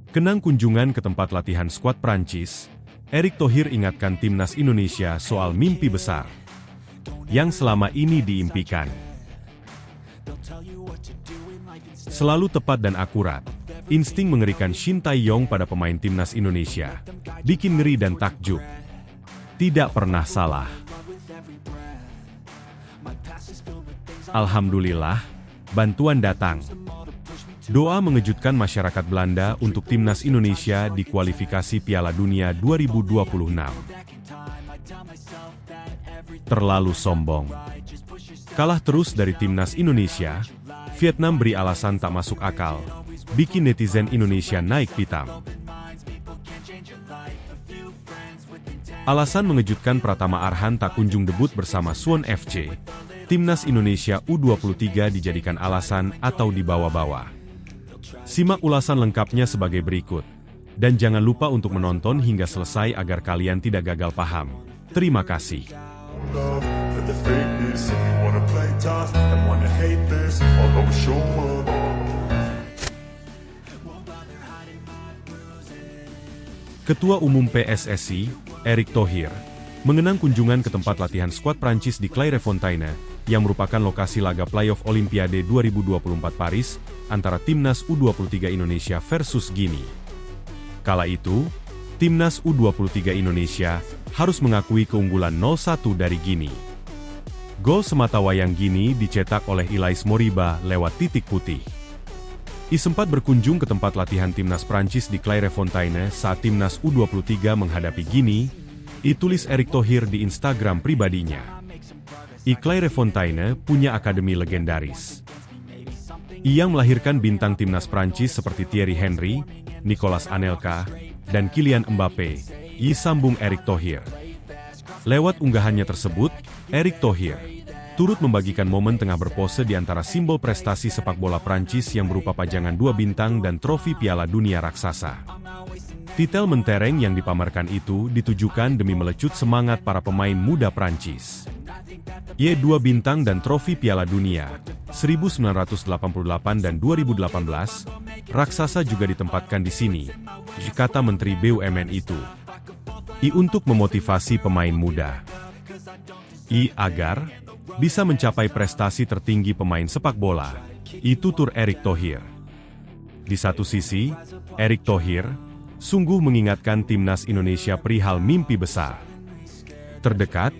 Kenang kunjungan ke tempat latihan skuad Prancis, Erick Thohir ingatkan timnas Indonesia soal mimpi besar yang selama ini diimpikan. Selalu tepat dan akurat, insting mengerikan Shin Tae-yong pada pemain timnas Indonesia bikin ngeri dan takjub. Tidak pernah salah. Alhamdulillah, bantuan datang. Doa mengejutkan masyarakat Belanda untuk timnas Indonesia di kualifikasi Piala Dunia 2026. Terlalu sombong. Kalah terus dari timnas Indonesia, Vietnam beri alasan tak masuk akal, bikin netizen Indonesia naik pitam. Alasan mengejutkan Pratama Arhan tak kunjung debut bersama Suwon FC. Timnas Indonesia U23 dijadikan alasan atau dibawa-bawa. Simak ulasan lengkapnya sebagai berikut. Dan jangan lupa untuk menonton hingga selesai agar kalian tidak gagal paham. Terima kasih. Ketua Umum PSSI, Erick Thohir, mengenang kunjungan ke tempat latihan skuad Prancis di Clairefontaine, yang merupakan lokasi laga playoff Olimpiade 2024 Paris, antara Timnas U23 Indonesia versus Guinea. Kala itu, Timnas U23 Indonesia harus mengakui keunggulan 0-1 dari Guinea. Gol sematawayang Guinea dicetak oleh Ilais Moriba lewat titik putih. I sempat berkunjung ke tempat latihan Timnas Prancis di Clairefontaine saat Timnas U23 menghadapi Guinea, ditulis Erick Thohir di Instagram pribadinya. Clairefontaine punya akademi legendaris. Ia melahirkan bintang timnas Prancis seperti Thierry Henry, Nicolas Anelka, dan Kylian Mbappe, sambung Erick Thohir. Lewat unggahannya tersebut, Erick Thohir turut membagikan momen tengah berpose di antara simbol prestasi sepak bola Prancis yang berupa pajangan 2 bintang dan trofi Piala Dunia raksasa. Titel mentereng yang dipamerkan itu ditujukan demi melecut semangat para pemain muda Prancis. 2 bintang dan trofi Piala Dunia 1988 dan 2018, raksasa juga ditempatkan di sini, kata Menteri BUMN itu. Untuk memotivasi pemain muda. Agar bisa mencapai prestasi tertinggi pemain sepak bola, tutur Erick Thohir. Di satu sisi, Erick Thohir sungguh mengingatkan timnas Indonesia perihal mimpi besar. Terdekat,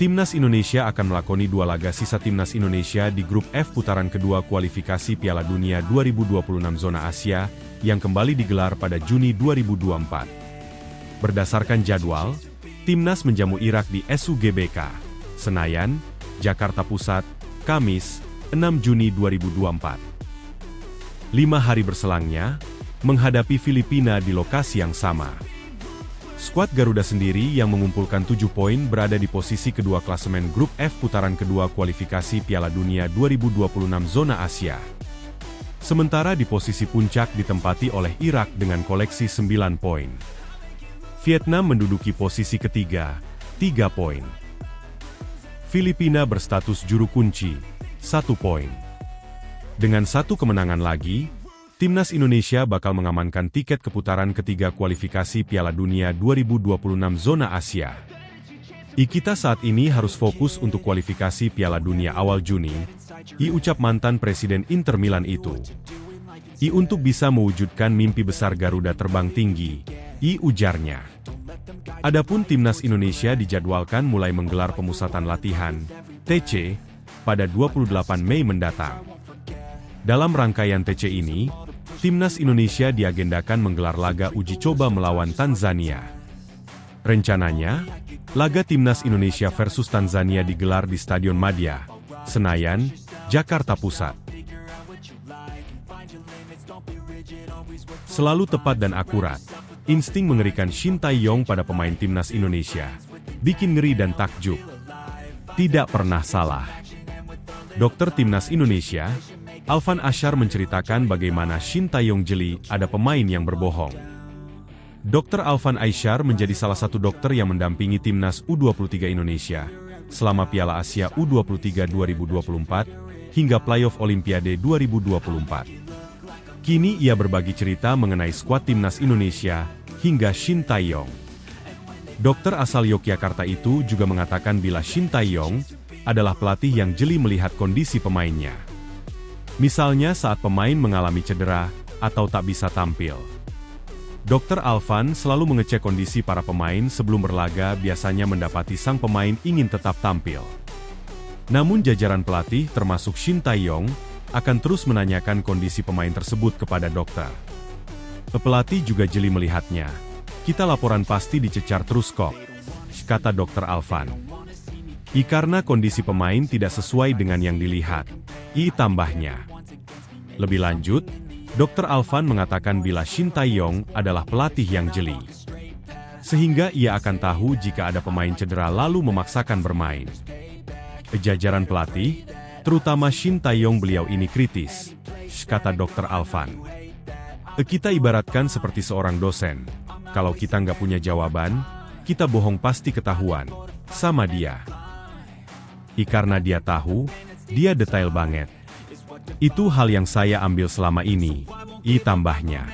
timnas Indonesia akan melakoni 2 laga sisa timnas Indonesia di grup F putaran kedua kualifikasi Piala Dunia 2026 zona Asia yang kembali digelar pada Juni 2024. Berdasarkan jadwal, timnas menjamu Irak di SUGBK, Senayan, Jakarta Pusat, Kamis, 6 Juni 2024. 5 hari berselangnya, menghadapi Filipina di lokasi yang sama. Skuad Garuda sendiri yang mengumpulkan 7 poin berada di posisi kedua klasemen grup F putaran kedua kualifikasi Piala Dunia 2026 zona Asia. Sementara di posisi puncak ditempati oleh Irak dengan koleksi 9 poin. Vietnam menduduki posisi ketiga, 3 poin. Filipina berstatus juru kunci, 1 poin. Dengan 1 kemenangan lagi, timnas Indonesia bakal mengamankan tiket ke putaran ketiga kualifikasi Piala Dunia 2026 zona Asia. Kita saat ini harus fokus untuk kualifikasi Piala Dunia awal Juni, ucap mantan Presiden Inter Milan itu. Untuk bisa mewujudkan mimpi besar Garuda terbang tinggi, ujarnya. Adapun timnas Indonesia dijadwalkan mulai menggelar pemusatan latihan, TC, pada 28 Mei mendatang. Dalam rangkaian TC ini, timnas Indonesia diagendakan menggelar laga uji coba melawan Tanzania. Rencananya, laga timnas Indonesia versus Tanzania digelar di Stadion Madia, Senayan, Jakarta Pusat. Selalu tepat dan akurat, insting mengerikan Shin Tae-yong pada pemain timnas Indonesia bikin ngeri dan takjub. Tidak pernah salah. Dokter timnas Indonesia, Alvan Asyar menceritakan bagaimana Shin Tae-yong jeli ada pemain yang berbohong. Dr. Alvan Asyar menjadi salah satu dokter yang mendampingi timnas U23 Indonesia selama Piala Asia U23 2024 hingga playoff Olimpiade 2024. Kini ia berbagi cerita mengenai skuad timnas Indonesia hingga Shin Tae-yong. Dokter asal Yogyakarta itu juga mengatakan bila Shin Tae-yong adalah pelatih yang jeli melihat kondisi pemainnya. Misalnya saat pemain mengalami cedera atau tak bisa tampil. Dr. Alvan selalu mengecek kondisi para pemain sebelum berlaga, biasanya mendapati sang pemain ingin tetap tampil. Namun jajaran pelatih termasuk Shin Tae-yong akan terus menanyakan kondisi pemain tersebut kepada dokter. Pelatih juga jeli melihatnya. Kita laporan pasti dicecar terus kok, kata Dr. Alvan. Karena kondisi pemain tidak sesuai dengan yang dilihat, tambahnya. Lebih lanjut, Dr. Alvan mengatakan bila Shin Tae-yong adalah pelatih yang jeli. Sehingga ia akan tahu jika ada pemain cedera lalu memaksakan bermain. Jajaran pelatih, terutama Shin Tae-yong, beliau ini kritis, kata Dr. Alvan. Kita ibaratkan seperti seorang dosen. Kalau kita nggak punya jawaban, kita bohong pasti ketahuan sama dia. Karena dia tahu, dia detail banget. Itu hal yang saya ambil selama ini, tambahnya.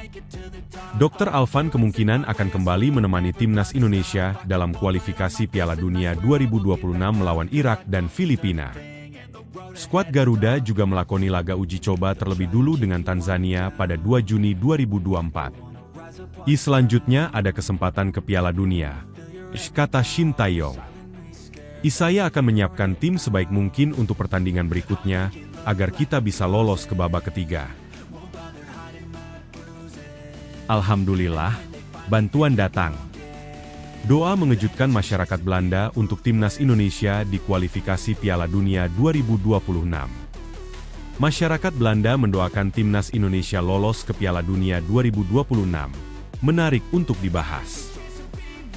Dr. Alvan kemungkinan akan kembali menemani timnas Indonesia dalam kualifikasi Piala Dunia 2026 melawan Irak dan Filipina. Skuad Garuda juga melakoni laga uji coba terlebih dulu dengan Tanzania pada 2 Juni 2024. Selanjutnya ada kesempatan ke Piala Dunia, kata Shin Tae-yong. Saya akan menyiapkan tim sebaik mungkin untuk pertandingan berikutnya, agar kita bisa lolos ke babak ketiga. Alhamdulillah, bantuan datang. Doa mengejutkan masyarakat Belanda untuk timnas Indonesia di kualifikasi Piala Dunia 2026. Masyarakat Belanda mendoakan timnas Indonesia lolos ke Piala Dunia 2026. Menarik untuk dibahas.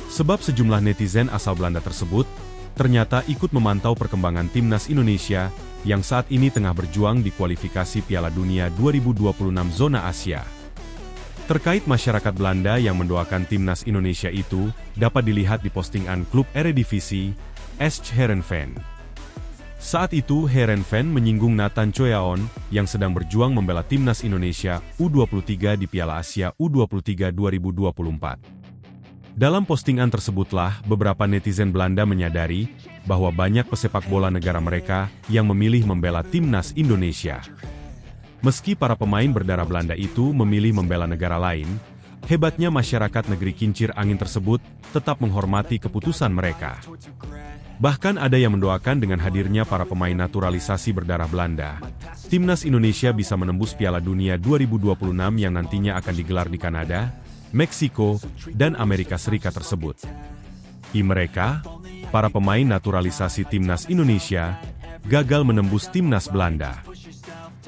Sebab sejumlah netizen asal Belanda tersebut ternyata ikut memantau perkembangan timnas Indonesia yang saat ini tengah berjuang di kualifikasi Piala Dunia 2026 zona Asia. Terkait masyarakat Belanda yang mendoakan timnas Indonesia itu, dapat dilihat di postingan klub Eredivisie, SC Heerenveen. Saat itu Heerenveen menyinggung Nathan Choyaon yang sedang berjuang membela timnas Indonesia U23 di Piala Asia U23 2024. Dalam postingan tersebutlah beberapa netizen Belanda menyadari bahwa banyak pesepak bola negara mereka yang memilih membela timnas Indonesia. Meski para pemain berdarah Belanda itu memilih membela negara lain, hebatnya masyarakat negeri kincir angin tersebut tetap menghormati keputusan mereka. Bahkan ada yang mendoakan dengan hadirnya para pemain naturalisasi berdarah Belanda, timnas Indonesia bisa menembus Piala Dunia 2026 yang nantinya akan digelar di Kanada, Meksiko, dan Amerika Serikat tersebut. Mereka, para pemain naturalisasi timnas Indonesia, gagal menembus timnas Belanda.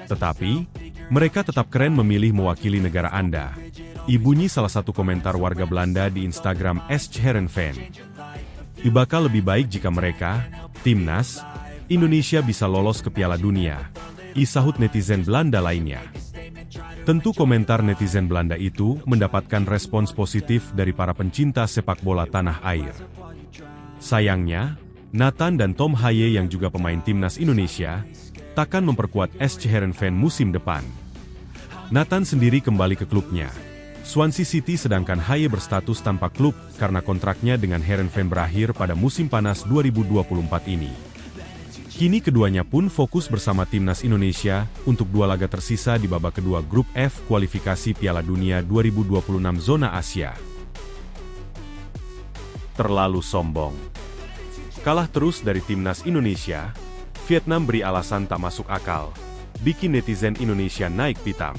Tetapi, mereka tetap keren memilih mewakili negara Anda. Bunyi salah satu komentar warga Belanda di Instagram SC Heerenveen. Bakal lebih baik jika mereka, timnas, Indonesia bisa lolos ke Piala Dunia, sahut netizen Belanda lainnya. Tentu komentar netizen Belanda itu mendapatkan respons positif dari para pencinta sepak bola tanah air. Sayangnya, Nathan dan Tom Haye yang juga pemain timnas Indonesia, takkan memperkuat SC Heerenveen musim depan. Nathan sendiri kembali ke klubnya, Swansea City, sedangkan Haye berstatus tanpa klub karena kontraknya dengan Heerenveen berakhir pada musim panas 2024 ini. Kini keduanya pun fokus bersama timnas Indonesia untuk 2 laga tersisa di babak kedua grup F kualifikasi Piala Dunia 2026 zona Asia. Terlalu sombong. Kalah terus dari timnas Indonesia, Vietnam beri alasan tak masuk akal, bikin netizen Indonesia naik pitam.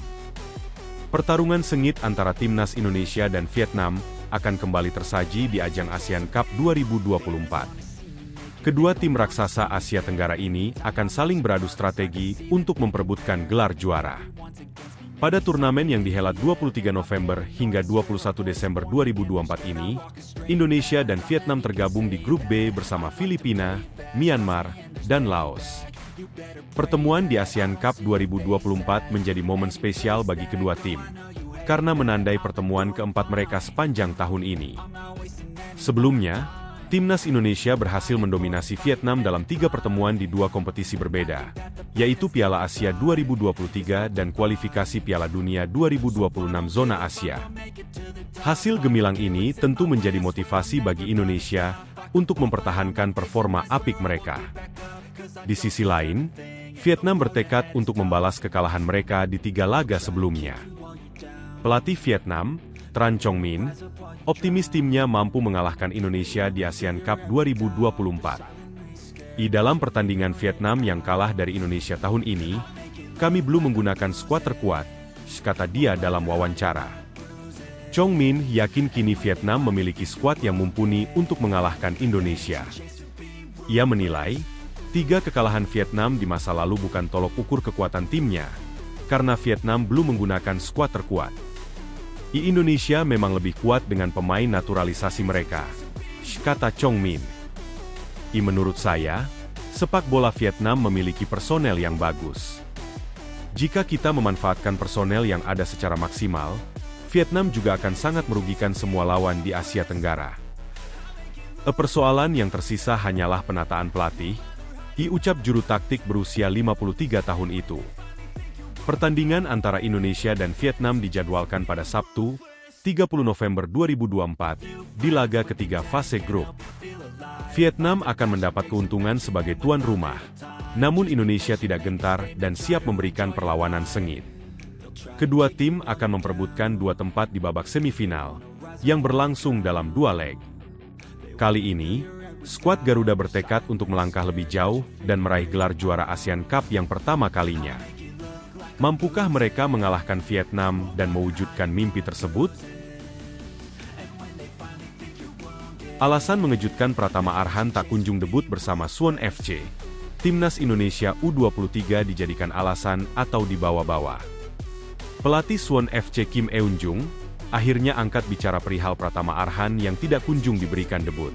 Pertarungan sengit antara timnas Indonesia dan Vietnam akan kembali tersaji di ajang Asian Cup 2024. Kedua tim raksasa Asia Tenggara ini akan saling beradu strategi untuk memperebutkan gelar juara. Pada turnamen yang dihelat 23 November hingga 21 Desember 2024 ini, Indonesia dan Vietnam tergabung di grup B bersama Filipina, Myanmar, dan Laos. Pertemuan di ASEAN Cup 2024 menjadi momen spesial bagi kedua tim, karena menandai pertemuan keempat mereka sepanjang tahun ini. Sebelumnya, Timnas Indonesia berhasil mendominasi Vietnam dalam 3 pertemuan di 2 kompetisi berbeda, yaitu Piala Asia 2023 dan kualifikasi Piala Dunia 2026 zona Asia. Hasil gemilang ini tentu menjadi motivasi bagi Indonesia untuk mempertahankan performa apik mereka. Di sisi lain, Vietnam bertekad untuk membalas kekalahan mereka di 3 laga sebelumnya. Pelatih Vietnam, Tran Chong Min, optimis timnya mampu mengalahkan Indonesia di ASEAN Cup 2024. Di dalam pertandingan Vietnam yang kalah dari Indonesia tahun ini, kami belum menggunakan skuad terkuat, kata dia dalam wawancara. Chong Min yakin kini Vietnam memiliki skuad yang mumpuni untuk mengalahkan Indonesia. Ia menilai, 3 kekalahan Vietnam di masa lalu bukan tolok ukur kekuatan timnya, karena Vietnam belum menggunakan skuad terkuat. Di Indonesia memang lebih kuat dengan pemain naturalisasi mereka, kata Chong Min. Menurut saya, sepak bola Vietnam memiliki personel yang bagus. Jika kita memanfaatkan personel yang ada secara maksimal, Vietnam juga akan sangat merugikan semua lawan di Asia Tenggara. Persoalan yang tersisa hanyalah penataan pelatih, ucap juru taktik berusia 53 tahun itu. Pertandingan antara Indonesia dan Vietnam dijadwalkan pada Sabtu, 30 November 2024, di laga ketiga fase grup. Vietnam akan mendapat keuntungan sebagai tuan rumah, namun Indonesia tidak gentar dan siap memberikan perlawanan sengit. Kedua tim akan memperebutkan 2 tempat di babak semifinal, yang berlangsung dalam 2 leg. Kali ini, skuad Garuda bertekad untuk melangkah lebih jauh dan meraih gelar juara ASEAN Cup yang pertama kalinya. Mampukah mereka mengalahkan Vietnam dan mewujudkan mimpi tersebut? Alasan mengejutkan Pratama Arhan tak kunjung debut bersama Suwon FC. Timnas Indonesia U23 dijadikan alasan atau dibawa-bawa. Pelatih Suwon FC Kim Eun Jung akhirnya angkat bicara perihal Pratama Arhan yang tidak kunjung diberikan debut.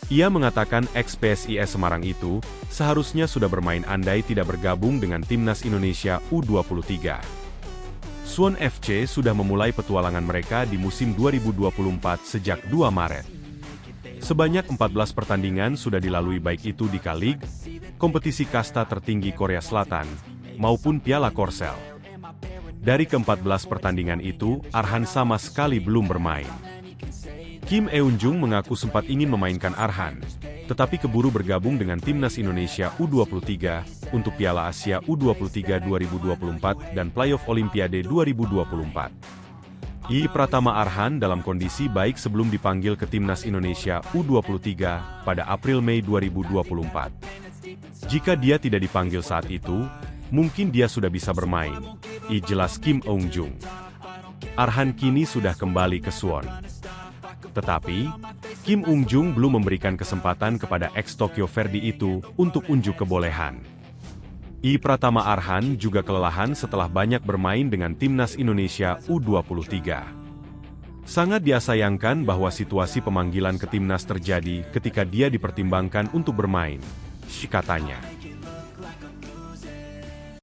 Ia mengatakan ex-PSIS Semarang itu seharusnya sudah bermain andai tidak bergabung dengan Timnas Indonesia U23. Suwon FC sudah memulai petualangan mereka di musim 2024 sejak 2 Maret. Sebanyak 14 pertandingan sudah dilalui baik itu di K-League, kompetisi kasta tertinggi Korea Selatan, maupun Piala Korsel. Dari ke-14 pertandingan itu, Arhan sama sekali belum bermain. Kim Eun Jung mengaku sempat ingin memainkan Arhan, tetapi keburu bergabung dengan Timnas Indonesia U23 untuk Piala Asia U23 2024 dan Playoff Olimpiade 2024. Pratama Arhan dalam kondisi baik sebelum dipanggil ke Timnas Indonesia U23 pada April-Mei 2024. Jika dia tidak dipanggil saat itu, mungkin dia sudah bisa bermain, jelas Kim Eun Jung. Arhan kini sudah kembali ke Suwon. Tetapi, Kim Eun Jung belum memberikan kesempatan kepada ex-Tokyo Verdy itu untuk unjuk kebolehan. Pratama Arhan juga kelelahan setelah banyak bermain dengan Timnas Indonesia U23. Sangat disayangkan bahwa situasi pemanggilan ke Timnas terjadi ketika dia dipertimbangkan untuk bermain, katanya.